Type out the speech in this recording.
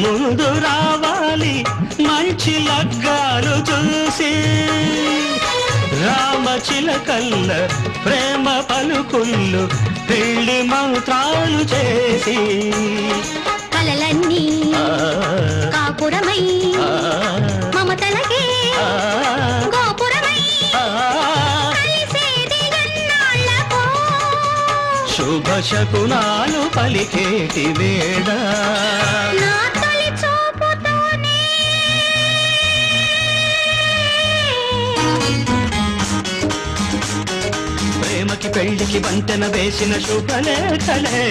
ముందు రావాలి మంచి లగ్గాలు చూసి రామచిలకల్ల ప్రేమ పలుకుళ్ళు పెళ్లి మంత్రాలు చేసి కలలన్నీ కాపురమై మమతలకే గోపురమై కలిసేది ఎన్నాళ్ళకో శుభ శకునాలు పలికేటి వేళ నా తొలి చూపుతోనే ప్రేమకి పెళ్లికి వంతెన వేసిన శుభలేఖలే